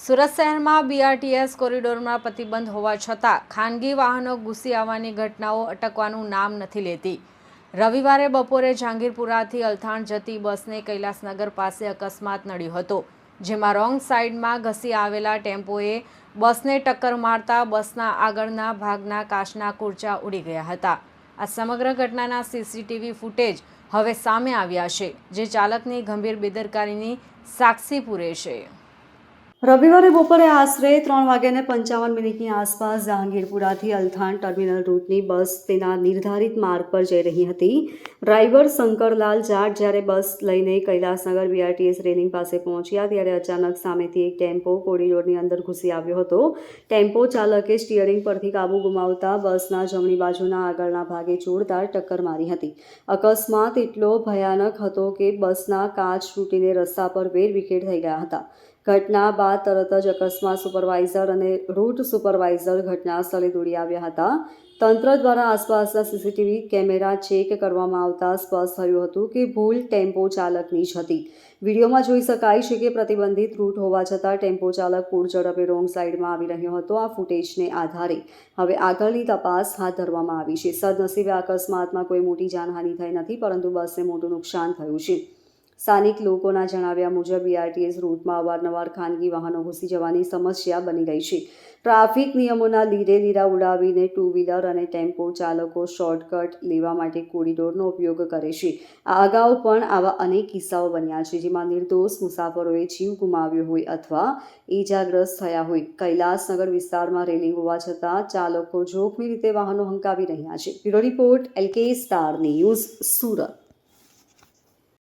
સુરત શહેરમાં બીઆરટીએસ કોરિડોરમાં પ્રતિબંધ હોવા છતાં ખાનગી વાહનો ઘૂસી આવવાની ઘટનાઓ અટકવાનું નામ નથી લેતી। રવિવારે બપોરે જહાંગીરપુરાથી અલથાણ જતી બસને કૈલાસનગર પાસે અકસ્માત નડ્યો હતો, જેમાં રોંગ સાઈડમાં ઘસી આવેલા ટેમ્પોએ બસને ટક્કર મારતા બસના આગળના ભાગના કાચના કુરચા ઉડી ગયા હતા। આ સમગ્ર ઘટનાના સીસીટીવી ફૂટેજ હવે સામે આવ્યા છે, જે ચાલકની ગંભીર બેદરકારીની સાક્ષી પૂરે છે। રવિવારે બપોરે આશરે 3:55 આસપાસ જહાંગીરપુરાથી અલથાણ ટર્મિનલ રૂટની બસ તેના નિર્ધારિત માર્ગ પર જઈ રહી હતી। ડ્રાઈવર શંકરલાલ જાટ જ્યારે બસ લઈને કૈલાસનગર બીઆરટીએસ રેલિંગ પાસે પહોંચ્યા ત્યારે અચાનક સામેથી એક ટેમ્પો કોરિડોરની અંદર ઘૂસી આવ્યો હતો। ટેમ્પો ચાલકે સ્ટીયરિંગ પરથી કાબુ ગુમાવતા બસના જમણી બાજુના આગળના ભાગે જોરદાર ટક્કર મારી હતી। અકસ્માત એટલો ભયાનક હતો કે બસના કાચ તૂટીને રસ્તા પર વેરવિખેર થઈ ગયા હતા। ઘટના બાદ તરત જ અકસ્માત સુપરવાઇઝર અને રૂટ સુપરવાઇઝર ઘટના સ્થળે દોડી આવ્યા હતા। તંત્ર દ્વારા આસપાસના સીસીટીવી કેમેરા ચેક કરવામાં આવતા સ્પષ્ટ થયું હતું કે ભૂલ ટેમ્પો ચાલકની જ હતી। વિડીયોમાં જોઈ શકાય છે કે પ્રતિબંધિત રૂટ હોવા છતાં ટેમ્પો ચાલક પૂર ઝડપે રોંગ સાઈડમાં આવી રહ્યો હતો। આ ફૂટેજને આધારે હવે આગળની તપાસ હાથ ધરવામાં આવી છે। સદનસીબે અકસ્માતમાં કોઈ મોટી જાનહાનિ થઈ નથી, પરંતુ બસને મોટું નુકસાન થયું છે। સ્થાનિક લોકોના જણાવ્યા મુજબ બીઆરટીએસ રૂટમાં અવારનવાર ખાનગી વાહનો ઘૂસી જવાની સમસ્યા બની ગઈ છે। ટ્રાફિક નિયમોના લીધે લીરા ઉડાવીને ટુ વ્હીલર અને ટેમ્પો ચાલકો શોર્ટકટ લેવા માટે કોરિડોરનો ઉપયોગ કરે છે। આ અગાઉ પણ આવા અનેક કિસ્સાઓ બન્યા છે, જેમાં નિર્દોષ મુસાફરોએ જીવ ગુમાવ્યો હોય અથવા ઈજાગ્રસ્ત થયા હોય। કૈલાસનગર વિસ્તારમાં રેલિંગ હોવા છતાં ચાલકો જોખમી રીતે વાહનો હંકાવી રહ્યા છે। Bureau report LK star news, Surat.